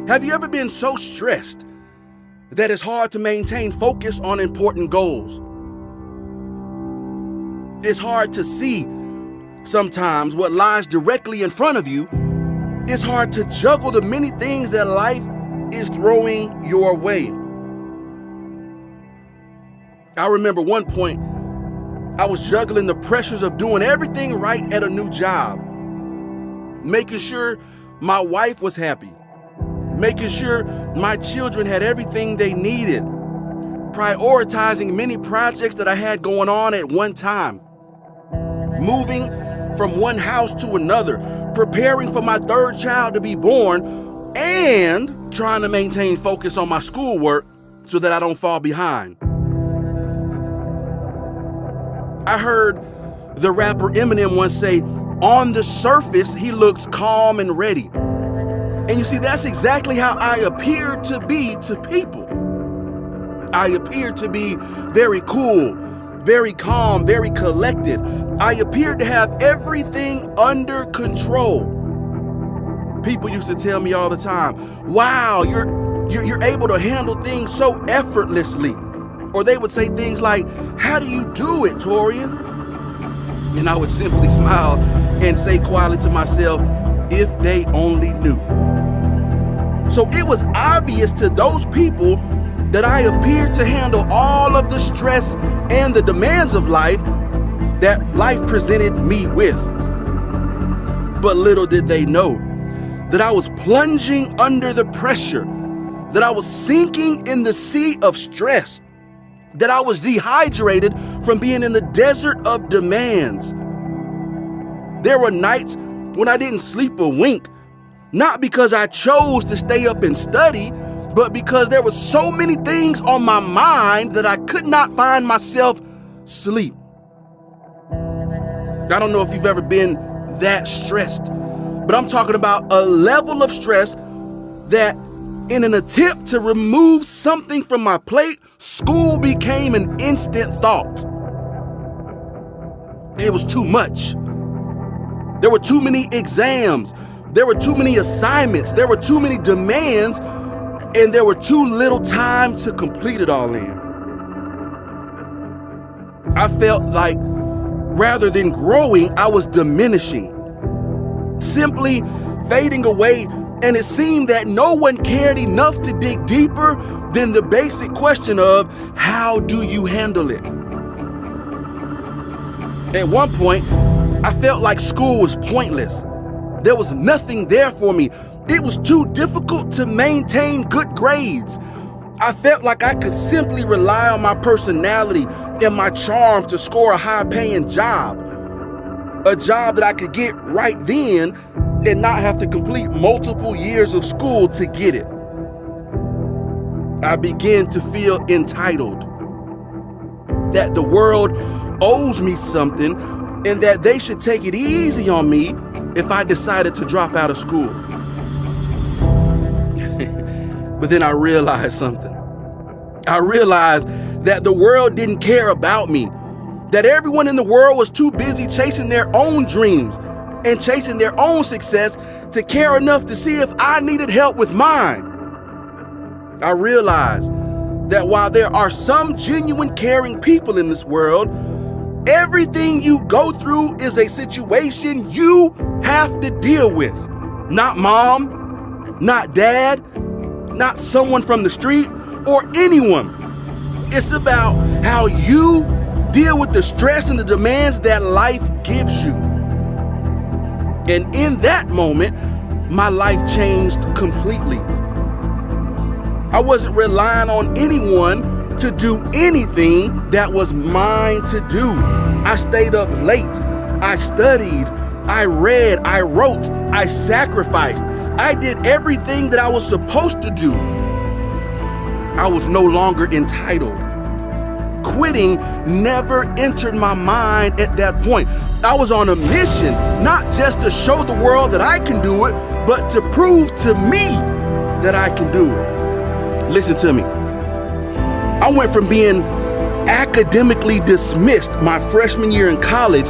Have you ever been so stressed that it's hard to maintain focus on important goals? It's hard to see sometimes what lies directly in front of you. It's hard to juggle the many things that life is throwing your way. I remember one point, I was juggling the pressures of doing everything right at a new job, making sure my wife was happy, making sure my children had everything they needed, prioritizing many projects that I had going on at one time, moving from one house to another, preparing for my third child to be born, and trying to maintain focus on my schoolwork so that I don't fall behind. I heard the rapper Eminem once say, on the surface, he looks calm and ready. And you see, that's exactly how I appear to be to people. I appear to be very cool, very calm, very collected. I appear to have everything under control. People used to tell me all the time, wow, you're able to handle things so effortlessly. Or they would say things like, how do you do it, Torian? And I would simply smile and say quietly to myself, if they only knew. So it was obvious to those people that I appeared to handle all of the stress and the demands of life that life presented me with. But little did they know that I was plunging under the pressure, that I was sinking in the sea of stress, that I was dehydrated from being in the desert of demands. There were nights when I didn't sleep a wink, not because I chose to stay up and study, but because there were so many things on my mind that I could not find myself sleep. I don't know if you've ever been that stressed, but I'm talking about a level of stress that in an attempt to remove something from my plate, school became an instant thought. It was too much. There were too many exams. There were too many assignments. There were too many demands, and there were too little time to complete it all in. I felt like rather than growing, I was diminishing, simply fading away. And it seemed that no one cared enough to dig deeper than the basic question of, how do you handle it? At one point, I felt like school was pointless. There was nothing there for me. It was too difficult to maintain good grades. I felt like I could simply rely on my personality and my charm to score a high-paying job. A job that I could get right then and not have to complete multiple years of school to get it. I began to feel entitled, that the world owes me something and that they should take it easy on me if I decided to drop out of school. But then I realized something. I realized that the world didn't care about me, that everyone in the world was too busy chasing their own dreams and chasing their own success to care enough to see if I needed help with mine. I realized that while there are some genuine caring people in this world, everything you go through is a situation you have to deal with. Not mom, not dad, not someone from the street, or anyone. It's about how you deal with the stress and the demands that life gives you. And in that moment, my life changed completely. I wasn't relying on anyone to do anything that was mine to do. I stayed up late. I studied. I read. I wrote. I sacrificed. I did everything that I was supposed to do. I was no longer entitled. Quitting never entered my mind at that point. I was on a mission, not just to show the world that I can do it, but to prove to me that I can do it. Listen to me. I went from being academically dismissed my freshman year in college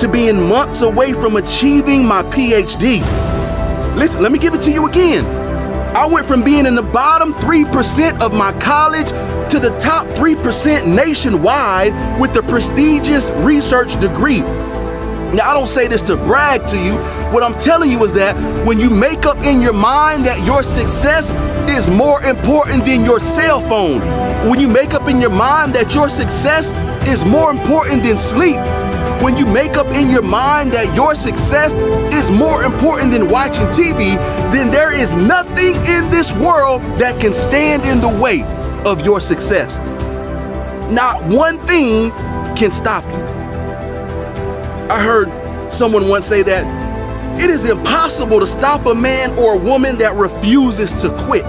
to being months away from achieving my PhD. Listen, let me give it to you again. I went from being in the bottom 3% of my college to the top 3% nationwide with a prestigious research degree. Now, I don't say this to brag to you. What I'm telling you is that when you make up in your mind that your success is more important than your cell phone, when you make up in your mind that your success is more important than sleep, when you make up in your mind that your success is more important than watching TV, then there is nothing in this world that can stand in the way of your success. Not one thing can stop you. I heard someone once say that it is impossible to stop a man or a woman that refuses to quit.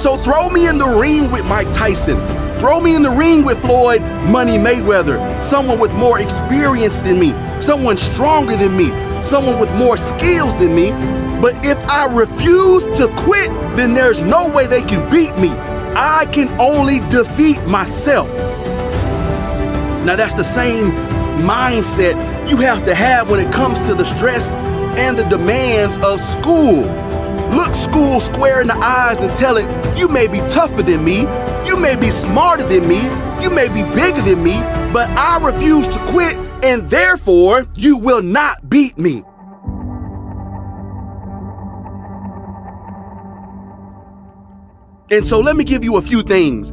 So throw me in the ring with Mike Tyson. Throw me in the ring with Floyd Money Mayweather, someone with more experience than me, someone stronger than me, someone with more skills than me. But if I refuse to quit, then there's no way they can beat me. I can only defeat myself. Now that's the same mindset you have to have when it comes to the stress and the demands of school. Look school square in the eyes and tell it, you may be tougher than me, you may be smarter than me, you may be bigger than me, but I refuse to quit, and therefore you will not beat me. And so let me give you a few things,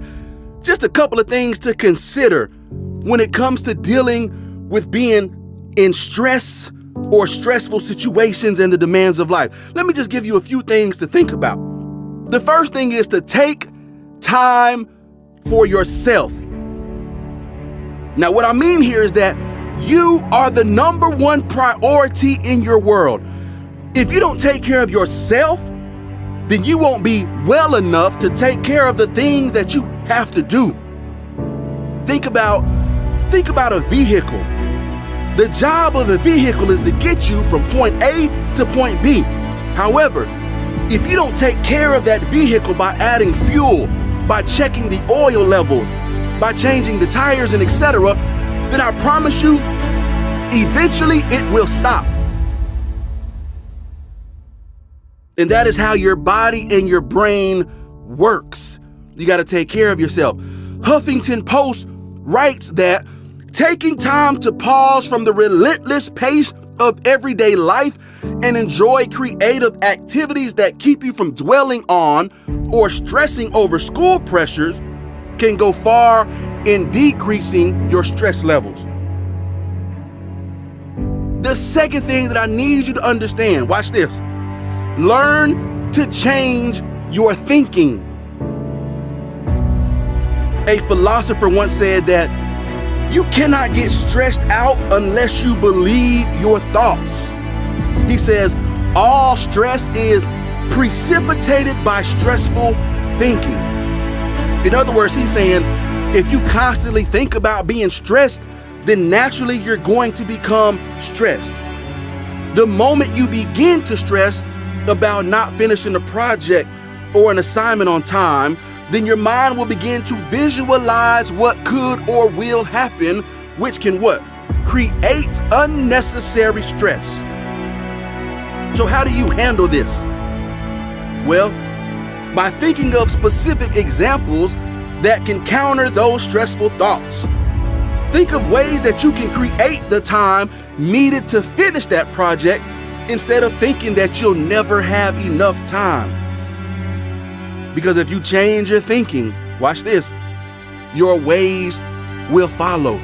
just a couple of things to consider when it comes to dealing with being in stress or stressful situations and the demands of life. Let me just give you a few things to think about. The first thing is to take time for yourself. Now, what I mean here is that you are the number one priority in your world. If you don't take care of yourself, then you won't be well enough to take care of the things that you have to do. Think about a vehicle. The job of a vehicle is to get you from point A to point B. However, if you don't take care of that vehicle by adding fuel, by checking the oil levels, by changing the tires and etc., then I promise you, eventually it will stop. And that is how your body and your brain works. You got to take care of yourself. Huffington Post writes that taking time to pause from the relentless pace of everyday life and enjoy creative activities that keep you from dwelling on or stressing over school pressures can go far in decreasing your stress levels. The second thing that I need you to understand, watch this. Learn to change your thinking. A philosopher once said that you cannot get stressed out unless you believe your thoughts. He says all stress is precipitated by stressful thinking. In other words, he's saying if you constantly think about being stressed, then naturally you're going to become stressed. The moment you begin to stress about not finishing a project or an assignment on time, then your mind will begin to visualize what could or will happen, which can what? Create unnecessary stress. So how do you handle this? Well, by thinking of specific examples that can counter those stressful thoughts. Think of ways that you can create the time needed to finish that project instead of thinking that you'll never have enough time. Because if you change your thinking, watch this, your ways will follow.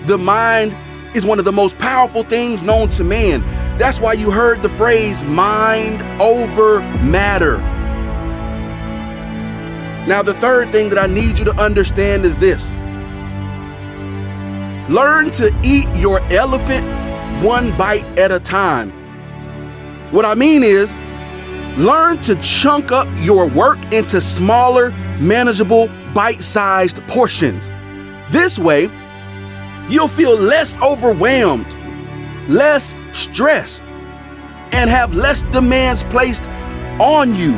The mind is one of the most powerful things known to man. That's why you heard the phrase mind over matter. Now, the third thing that I need you to understand is this. Learn to eat your elephant one bite at a time. What I mean is, learn to chunk up your work into smaller, manageable, bite-sized portions. This way, you'll feel less overwhelmed, less stressed, and have less demands placed on you.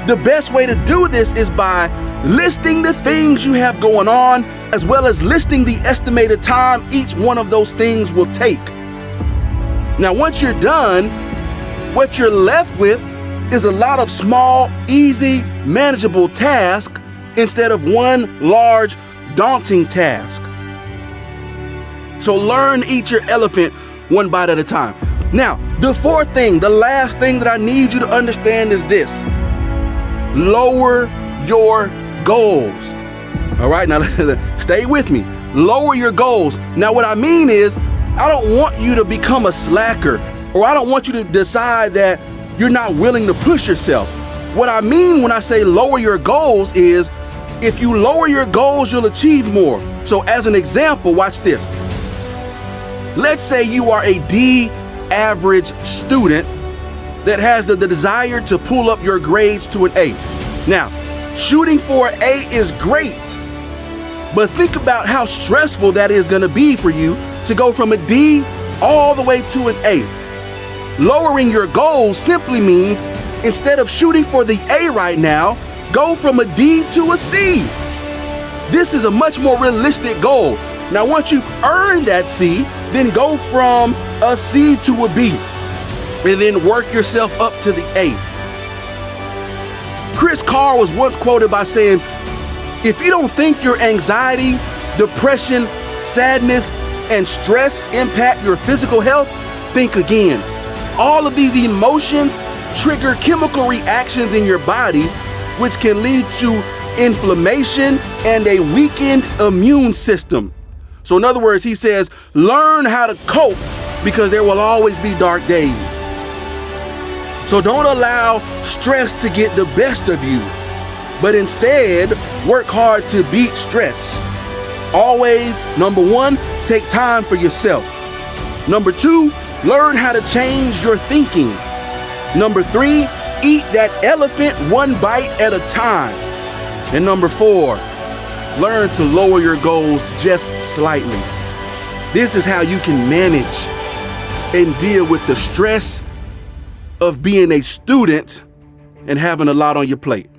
The best way to do this is by listing the things you have going on, as well as listing the estimated time each one of those things will take. Now, once you're done, what you're left with is a lot of small, easy, manageable tasks instead of one large, daunting task. So learn to eat your elephant one bite at a time. Now, the fourth thing, the last thing that I need you to understand is this. Lower your goals. All right, now stay with me. Lower your goals. Now, what I mean is, I don't want you to become a slacker, or I don't want you to decide that you're not willing to push yourself. What I mean when I say lower your goals is, if you lower your goals, you'll achieve more. So as an example, watch this. Let's say you are a D average student that has the desire to pull up your grades to an A. Now, shooting for an A is great, but think about how stressful that is going to be for you to go from a D all the way to an A. Lowering your goals simply means instead of shooting for the A right now, go from a D to a C. This is a much more realistic goal. Now, once you've earned that C, then go from a C to a B, and then work yourself up to the A. Chris Carr was once quoted by saying, if you don't think your anxiety, depression, sadness, and stress impact your physical health, think again. All of these emotions trigger chemical reactions in your body, which can lead to inflammation and a weakened immune system. So in other words, he says, learn how to cope because there will always be dark days. So don't allow stress to get the best of you, but instead work hard to beat stress. Always, number one, take time for yourself. Number two, learn how to change your thinking. Number three, eat that elephant one bite at a time. And number four, learn to lower your goals just slightly. This is how you can manage and deal with the stress of being a student and having a lot on your plate.